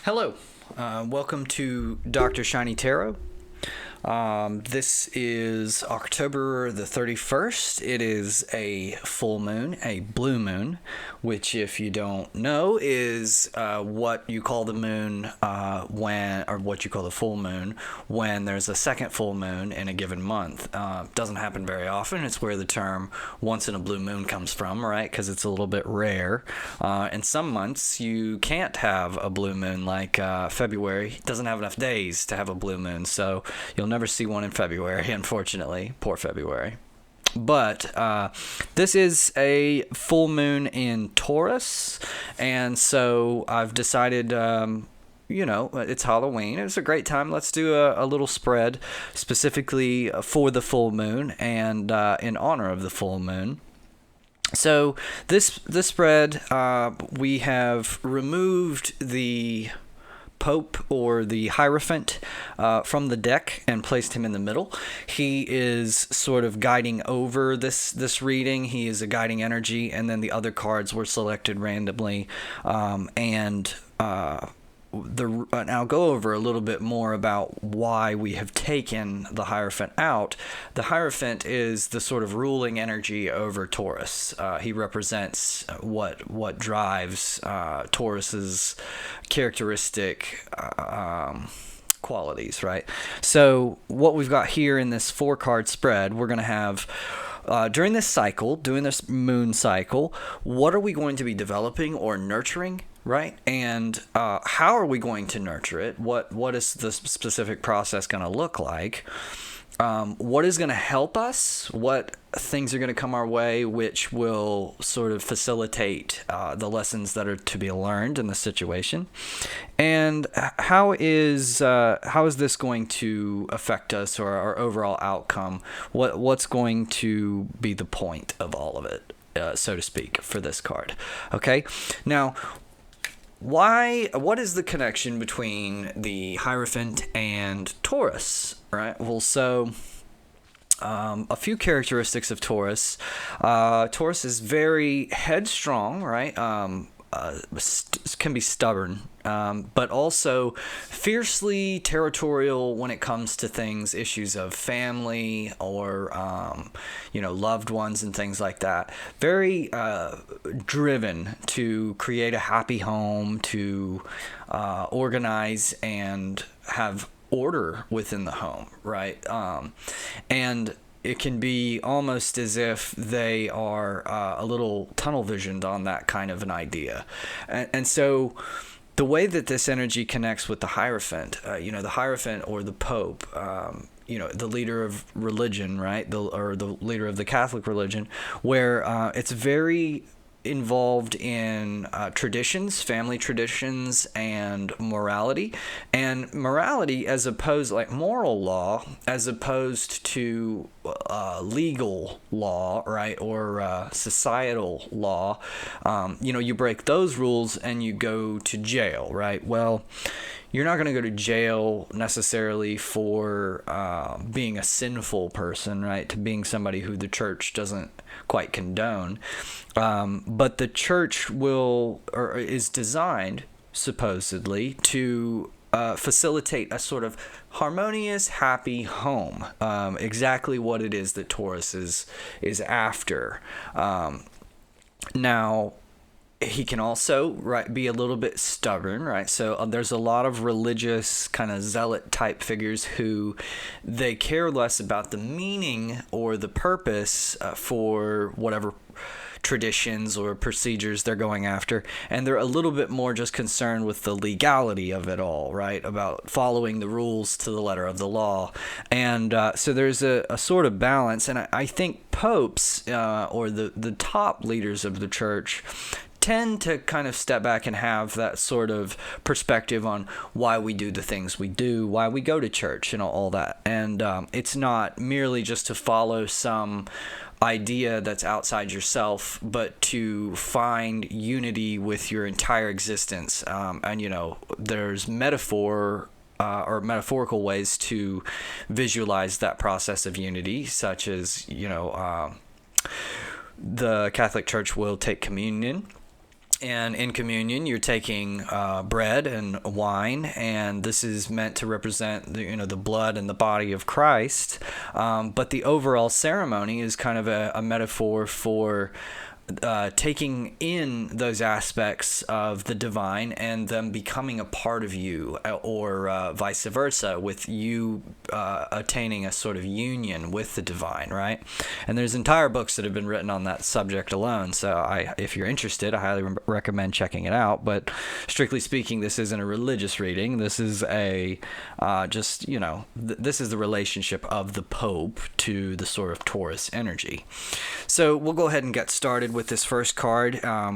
Hello, welcome to DrShiny Tarot. This is October the 31st. It is a full moon, a blue moon, which, if you don't know, is what you call the moon or what you call the full moon when there's a second full moon in a given month. Doesn't happen very often. It's where the term once in a blue moon comes from, right? Because it's a little bit rare. In some months, you can't have a blue moon, like February. It doesn't have enough days to have a blue moon, so you'll never see one in February, unfortunately. Poor February. But this is a full moon in Taurus, and so I've decided, it's Halloween. It's a great time. Let's do a little spread specifically for the full moon and in honor of the full moon. So this spread, we have removed the Pope, or the Hierophant, from the deck and placed him in the middle. He is sort of guiding over this reading. He is a guiding energy, and then the other cards were selected randomly, and I'll go over a little bit more about why we have taken the Hierophant out. The Hierophant is the sort of ruling energy over Taurus. He represents what drives Taurus's characteristic qualities, right? So what we've got here in this 4-card spread, we're going to have during this cycle, doing this moon cycle, what are we going to be developing or nurturing, right? And how are we going to nurture it? What is the specific process going to look like? What is going to help us? What things are going to come our way which will sort of facilitate the lessons that are to be learned in the situation? And how is this going to affect us or our overall outcome? What's going to be the point of all of it, so to speak, for this card? Okay, now, what is the connection between the Hierophant and Taurus, right? Well, so a few characteristics of Taurus. Taurus is very headstrong, right? Can be stubborn, but also fiercely territorial when it comes to issues of family or, loved ones and things like that. Very driven to create a happy home, to organize and have order within the home, right? And it can be almost as if they are a little tunnel visioned on that kind of an idea. And so the way that this energy connects with the Hierophant, the Hierophant or the Pope, the leader of religion, right? Or the leader of the Catholic religion, where it's very involved in traditions, family traditions, and morality. And morality as opposed, like moral law, as opposed to legal law, right? Or societal law. You break those rules and you go to jail, right? Well, you're not going to go to jail necessarily for being a sinful person, right? To being somebody who the church doesn't quite condone. But the church is designed, supposedly, to facilitate a sort of harmonious, happy home. Exactly what it is that Taurus is after. Now, he can also be a little bit stubborn, right? So there's a lot of religious kind of zealot type figures who they care less about the meaning or the purpose for whatever traditions or procedures they're going after, and they're a little bit more just concerned with the legality of it all, right? About following the rules to the letter of the law. And so there's a sort of balance, and I think popes or the top leaders of the church tend to kind of step back and have that sort of perspective on why we do the things we do, why we go to church and all that. And it's not merely just to follow some idea that's outside yourself, but to find unity with your entire existence. And there's metaphor or metaphorical ways to visualize that process of unity, such as, the Catholic Church will take communion And in communion, you're taking bread and wine, and this is meant to represent the blood and the body of Christ. But the overall ceremony is kind of a metaphor for taking in those aspects of the divine and them becoming a part of you, or vice versa, with you attaining a sort of union with the divine, right? And there's entire books that have been written on that subject alone, so if you're interested, I highly recommend checking it out. But strictly speaking, this isn't a religious reading. This is this is the relationship of the Pope to the sort of Taurus energy. So we'll go ahead and get started with this first card.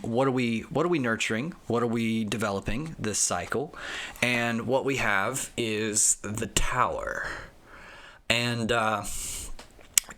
What are we nurturing? What are we developing this cycle? And what we have is the Tower. And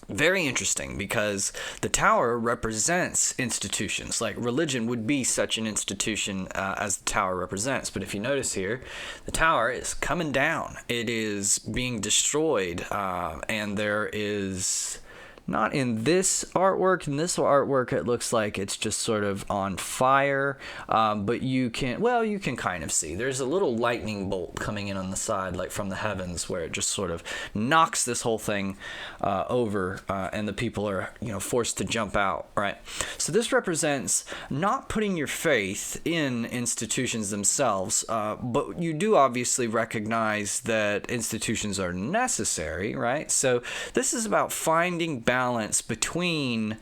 very interesting, because the Tower represents institutions. Like religion would be such an institution as the Tower represents. But if you notice here, the Tower is coming down. It is being destroyed, and there is... Not in this artwork. In this artwork, it looks like it's just sort of on fire, but you can kind of see. There's a little lightning bolt coming in on the side, like from the heavens, where it just sort of knocks this whole thing over, and the people are, forced to jump out, right? So this represents not putting your faith in institutions themselves, but you do obviously recognize that institutions are necessary, right? So this is about finding balance between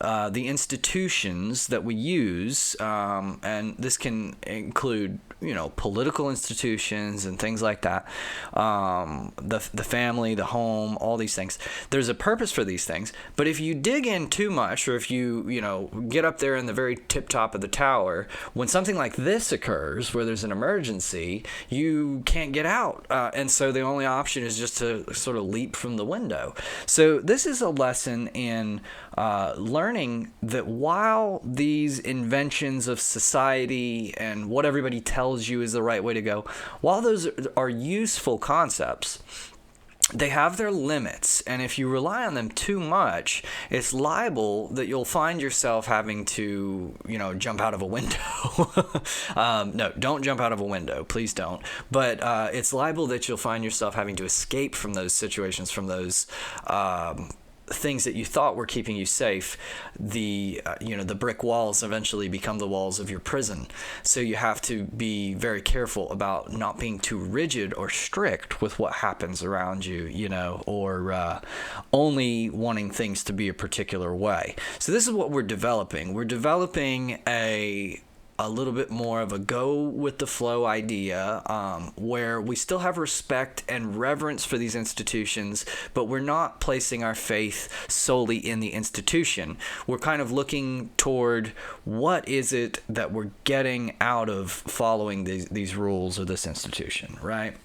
the institutions that we use, and this can include political institutions and things like that, the family, the home, all these things. There's a purpose for these things, but if you dig in too much, or if you get up there in the very tip top of the tower, when something like this occurs, where there's an emergency, you can't get out, and so the only option is just to sort of leap from the window. So this is a lesson in learning that while these inventions of society and what everybody tells you is the right way to go, while those are useful concepts, they have their limits, and if you rely on them too much, it's liable that you'll find yourself having to, jump out of a window. No, don't jump out of a window. Please don't. But it's liable that you'll find yourself having to escape from those situations, from those things that you thought were keeping you safe. The brick walls eventually become the walls of your prison. So you have to be very careful about not being too rigid or strict with what happens around you, or only wanting things to be a particular way. So this is what we're developing. We're developing a little bit more of a go with the flow idea, where we still have respect and reverence for these institutions, but we're not placing our faith solely in the institution. We're kind of looking toward what is it that we're getting out of following these rules of this institution, right?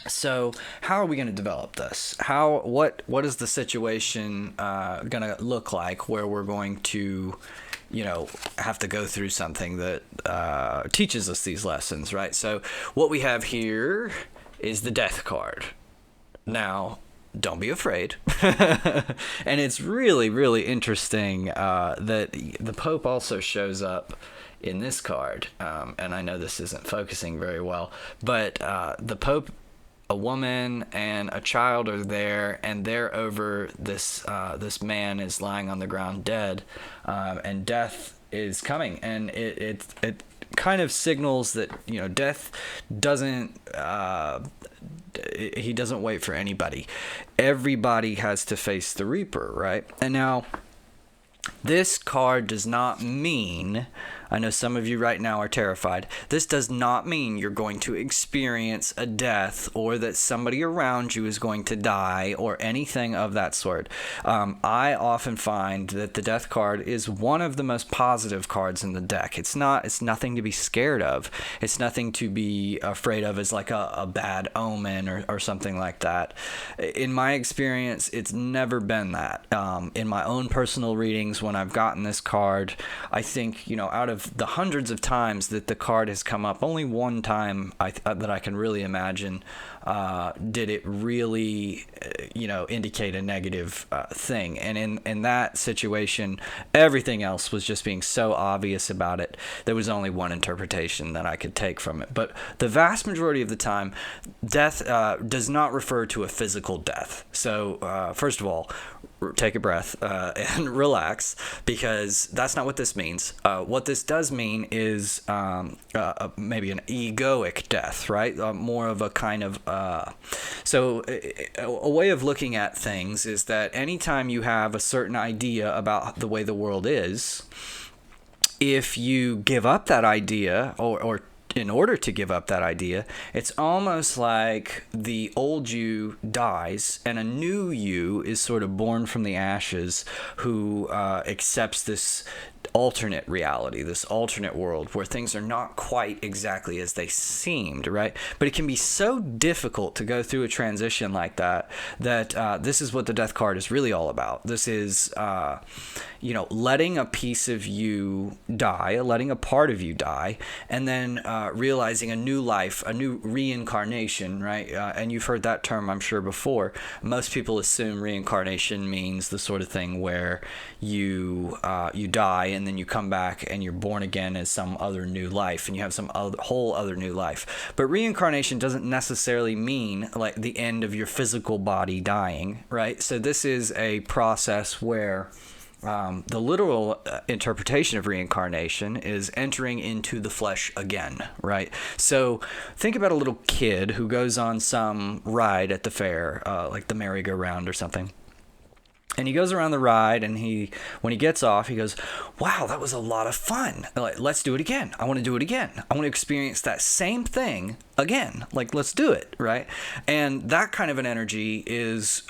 So how are we going to develop this? What is the situation going to look like where we're going to have to go through something that teaches us these lessons, right? So what we have here is the Death card. Now, don't be afraid. And it's really, really interesting that the Pope also shows up in this card. And I know this isn't focusing very well, but the Pope, a woman and a child are there, and they're over this man is lying on the ground dead, and death is coming, and it kind of signals that death doesn't he doesn't wait for anybody. Everybody has to face the Reaper, right? And now this card does not mean, I know some of you right now are terrified, this does not mean you're going to experience a death, or that somebody around you is going to die, or anything of that sort. I often find that the Death card is one of the most positive cards in the deck. It's nothing to be scared of. It's nothing to be afraid of as like a bad omen or something like that. In my experience, it's never been that. In my own personal readings, when I've gotten this card, I think, out of of the hundreds of times that the card has come up, only one time that I can really imagine did it really, indicate a negative thing. And in that situation, everything else was just being so obvious about it. There was only one interpretation that I could take from it. But the vast majority of the time, death does not refer to a physical death. So first of all, take a breath and relax, because that's not what this means. What this does mean is maybe an egoic death, right? More of a kind of so a way of looking at things is that anytime you have a certain idea about the way the world is, if you give up that idea, or in order to give up that idea, it's almost like the old you dies and a new you is sort of born from the ashes, who accepts this alternate reality, this alternate world where things are not quite exactly as they seemed, right? But it can be so difficult to go through a transition like that, that this is what the death card is really all about. This is, letting a piece of you die, letting a part of you die, and then realizing a new life, a new reincarnation, right? And you've heard that term, I'm sure, before. Most people assume reincarnation means the sort of thing where you die and then you come back and you're born again as some other new life, and you have some whole other new life. But reincarnation doesn't necessarily mean like the end of your physical body dying, right? So this is a process where the literal interpretation of reincarnation is entering into the flesh again, right? So think about a little kid who goes on some ride at the fair, like the merry-go-round or something. And he goes around the ride, and when he gets off, he goes, wow, that was a lot of fun. Like, let's do it again. I want to do it again. I want to experience that same thing again. Like, let's do it, right? And that kind of an energy is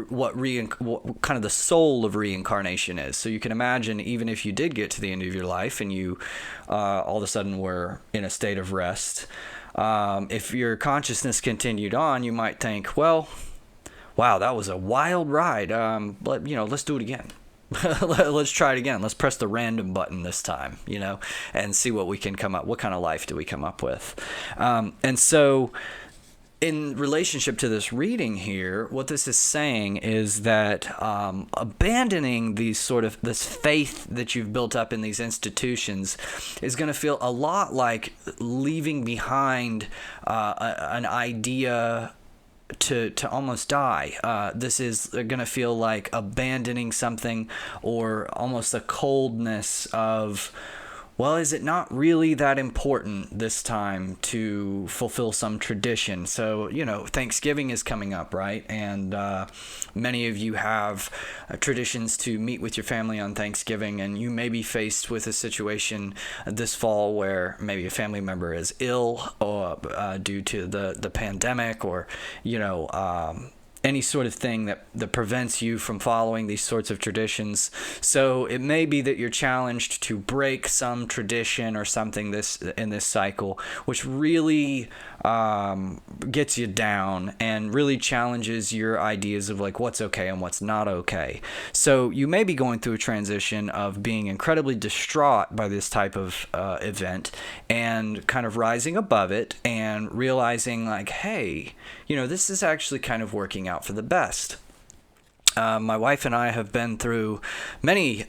what kind of the soul of reincarnation is. So you can imagine, even if you did get to the end of your life and you all of a sudden were in a state of rest, if your consciousness continued on, you might think, well, wow, that was a wild ride. But let's do it again. Let's try it again. Let's press the random button this time, and see what we can come up. What kind of life do we come up with? And so, in relationship to this reading here, what this is saying is that abandoning this faith that you've built up in these institutions is going to feel a lot like leaving behind an idea to almost die. This is going to feel like abandoning something, or almost a coldness of, well, is it not really that important this time to fulfill some tradition? So, Thanksgiving is coming up, right? And many of you have traditions to meet with your family on Thanksgiving, and you may be faced with a situation this fall where maybe a family member is ill, or due to the pandemic, or, any sort of thing that prevents you from following these sorts of traditions. So it may be that you're challenged to break some tradition or something in this cycle, which really gets you down and really challenges your ideas of like what's okay and what's not okay. So you may be going through a transition of being incredibly distraught by this type of event, and kind of rising above it and realizing like, hey, this is actually kind of working out for the best. My wife and I have been through many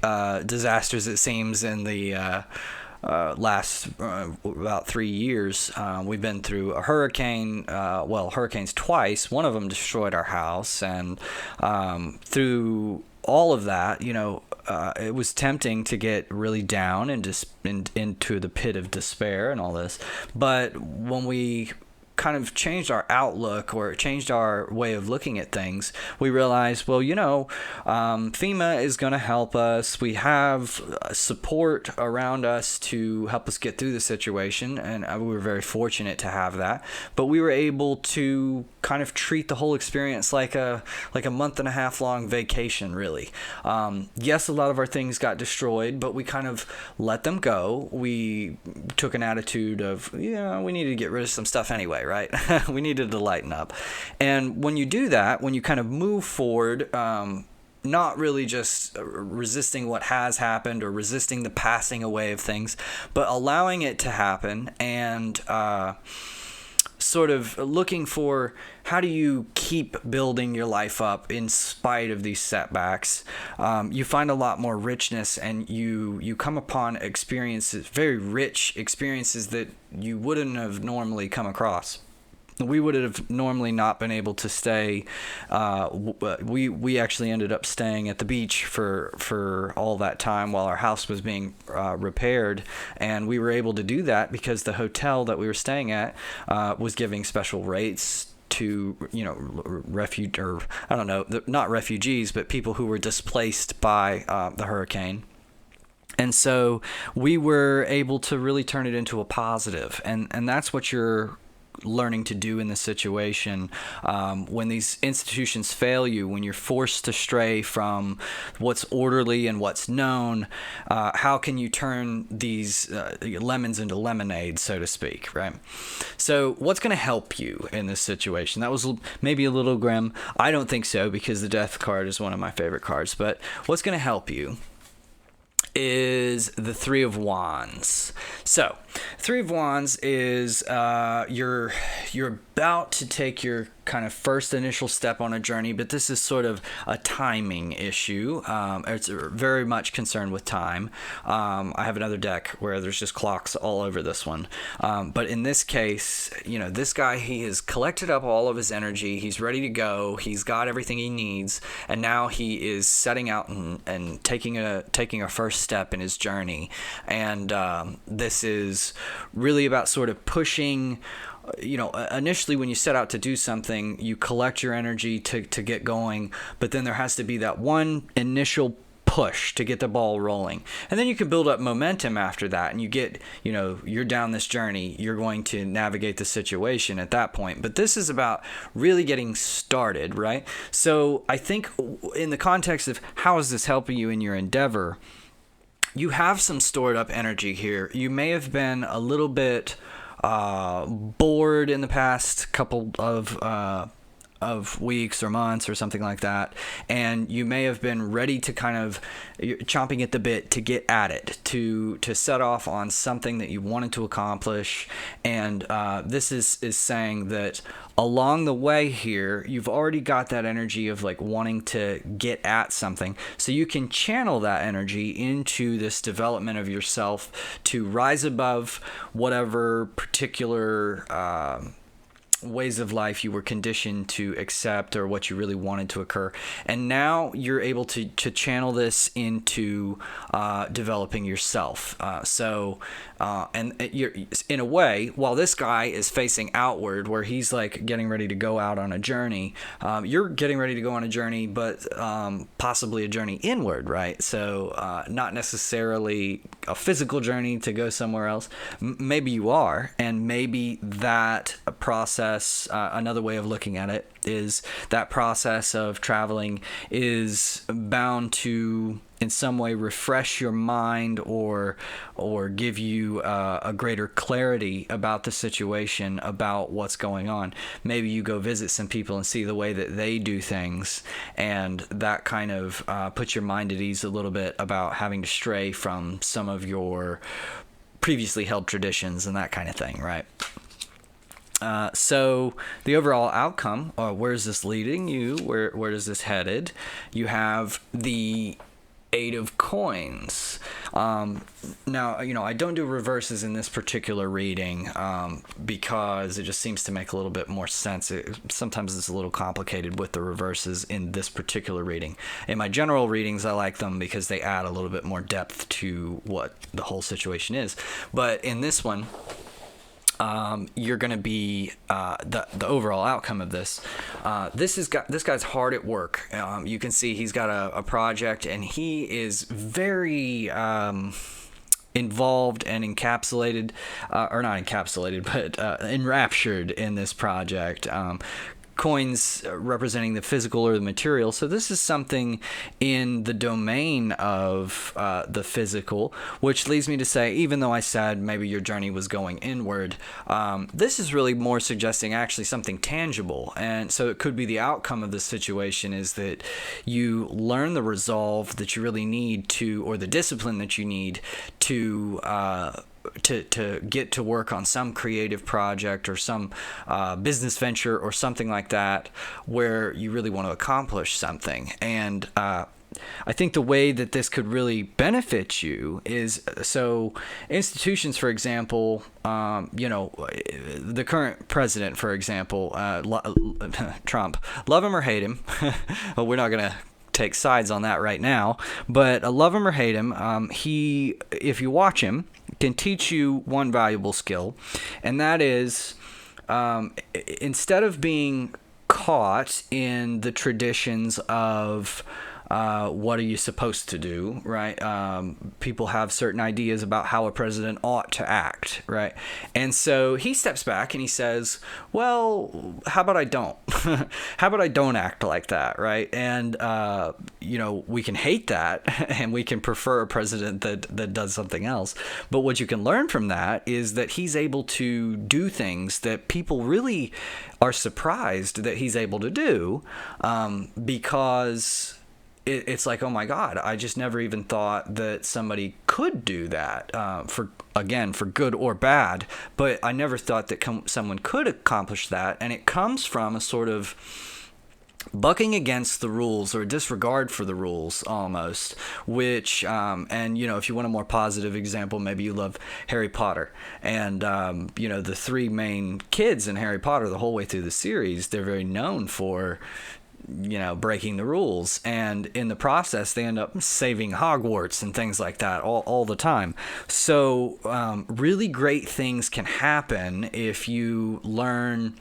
disasters, it seems, in the last about 3 years. We've been through a hurricane, hurricanes twice. One of them destroyed our house, and through all of that, it was tempting to get really down and just into the pit of despair and all this. But when we kind of changed our outlook, or changed our way of looking at things, we realized, well, FEMA is going to help us. We have support around us to help us get through the situation, and we were very fortunate to have that. But we were able to kind of treat the whole experience like a month and a half long vacation, really. Yes, a lot of our things got destroyed, but we kind of let them go. We took an attitude of, we needed to get rid of some stuff anyway, right? We needed to lighten up. And when you do that, when you kind of move forward, not really just resisting what has happened or resisting the passing away of things, but allowing it to happen and sort of looking for how do you keep building your life up in spite of these setbacks. You find a lot more richness, and you come upon experiences, very rich experiences that you wouldn't have normally come across. We would have normally not been able to stay. We actually ended up staying at the beach for all that time while our house was being repaired, and we were able to do that because the hotel that we were staying at was giving special rates to, you know, not refugees, but people who were displaced by the hurricane. And so we were able to really turn it into a positive, and that's what you're learning to do in this situation. When these institutions fail you, when you're forced to stray from what's orderly and what's known, how can you turn these lemons into lemonade, so to speak, right? So what's going to help you in this situation? That was maybe a little grim. I don't think so, because the death card is one of my favorite cards. But what's going to help you is the Three of Wands. So, Three of Wands is you're about to take your kind of first initial step on a journey, but this is sort of a timing issue. It's very much concerned with time. I have another deck where there's just clocks all over this one. But in this case, you know, this guy, he has collected up all of his energy. He's ready to go. He's got everything he needs. And now he is setting out and taking a first step in his journey. And this is really about sort of pushing. You know, initially when you set out to do something, you collect your energy to get going, but then there has to be that one initial push to get the ball rolling. And then you can build up momentum after that, and you get, you know, you're down this journey, you're going to navigate the situation at that point. But this is about really getting started, right? So I think in the context of how is this helping you in your endeavor, you have some stored up energy here. You may have been a little bit bored in the past couple of weeks or months or something like that, and you may have been ready to kind of chomping at the bit to get at it, to set off on something that you wanted to accomplish. And this is saying that along the way here, you've already got that energy of like wanting to get at something, so you can channel that energy into this development of yourself to rise above whatever particular ways of life you were conditioned to accept or what you really wanted to occur. And now you're able to channel this into developing yourself. And you're, in a way, while this guy is facing outward, where he's like getting ready to go out on a journey, you're getting ready to go on a journey, but possibly a journey inward, right? So not necessarily a physical journey to go somewhere else. Maybe you are, and maybe that process, another way of looking at it, is that process of traveling is bound to in some way refresh your mind or give you a greater clarity about the situation, about what's going on. Maybe you go visit some people and see the way that they do things, and that kind of puts your mind at ease a little bit about having to stray from some of your previously held traditions and that kind of thing, right? So the overall outcome, where is this leading you? Where is this headed? You have the Eight of Coins. Now, you know, I don't do reverses in this particular reading because it just seems to make a little bit more sense. Sometimes it's a little complicated with the reverses in this particular reading. In my general readings, I like them because they add a little bit more depth to what the whole situation is. But in this one, you're going to be the overall outcome of this. This guy's hard at work. You can see he's got a project, and he is very involved and encapsulated, or not encapsulated, but enraptured in this project. coins representing the physical or the material. So this is something in the domain of the physical, which leads me to say, even though I said maybe your journey was going inward, this is really more suggesting actually something tangible. And so it could be the outcome of this situation is that you learn the resolve that you really need to, or the discipline that you need to get to work on some creative project or some business venture or something like that where you really want to accomplish something. And I think the way that this could really benefit you is, so institutions, for example, the current president, for example, Trump, love him or hate him. Well, we're not going to take sides on that right now, but love him or hate him, he, if you watch him, can teach you one valuable skill, and that is instead of being caught in the traditions of what are you supposed to do, right? People have certain ideas about how a president ought to act, right? And so he steps back and he says, well, how about I don't? How about I don't act like that, right? And, we can hate that and we can prefer a president that does something else. But what you can learn from that is that he's able to do things that people really are surprised that he's able to do, because it's like, oh my God, I just never even thought that somebody could do that, for good or bad, but I never thought that someone could accomplish that. And it comes from a sort of bucking against the rules or disregard for the rules almost, which, if you want a more positive example, maybe you love Harry Potter, and, the three main kids in Harry Potter the whole way through the series, they're very known for breaking the rules, and in the process they end up saving Hogwarts and things like that all the time. So really great things can happen if you learn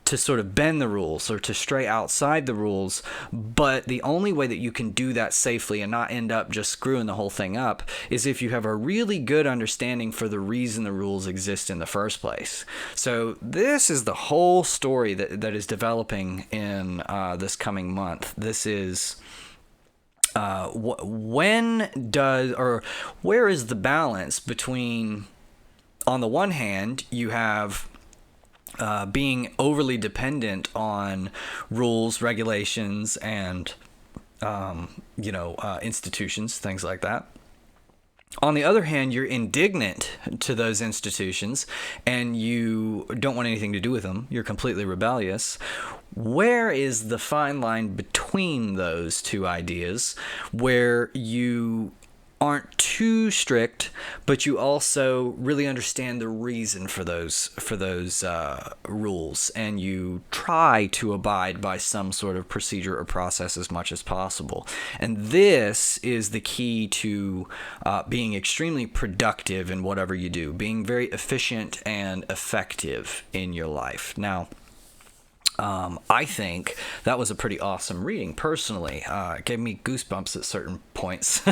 to sort of bend the rules or to stray outside the rules. But the only way that you can do that safely and not end up just screwing the whole thing up is if you have a really good understanding for the reason the rules exist in the first place. So this is the whole story that is developing in this coming month. This is where is the balance between, on the one hand, you have being overly dependent on rules, regulations, and institutions, things like that. On the other hand, you're indignant to those institutions and you don't want anything to do with them. You're completely rebellious. Where is the fine line between those two ideas where you aren't too strict, but you also really understand the reason for those rules, and you try to abide by some sort of procedure or process as much as possible? And this is the key to being extremely productive in whatever you do, being very efficient and effective in your life. Now, I think that was a pretty awesome reading, personally. It gave me goosebumps at certain points.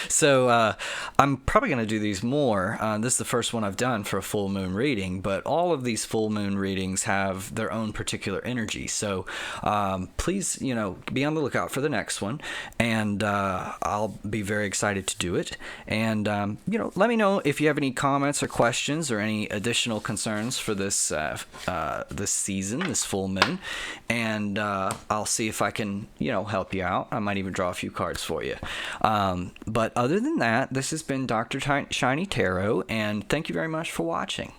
So I'm probably going to do these more. This is the first one I've done for a full moon reading, but all of these full moon readings have their own particular energy. So please, be on the lookout for the next one, and I'll be very excited to do it. And, let me know if you have any comments or questions or any additional concerns for this season, this full moon. And I'll see if I can, help you out. I might even draw a few cards for you. But other than that, this has been DrShiny Tarot, and thank you very much for watching.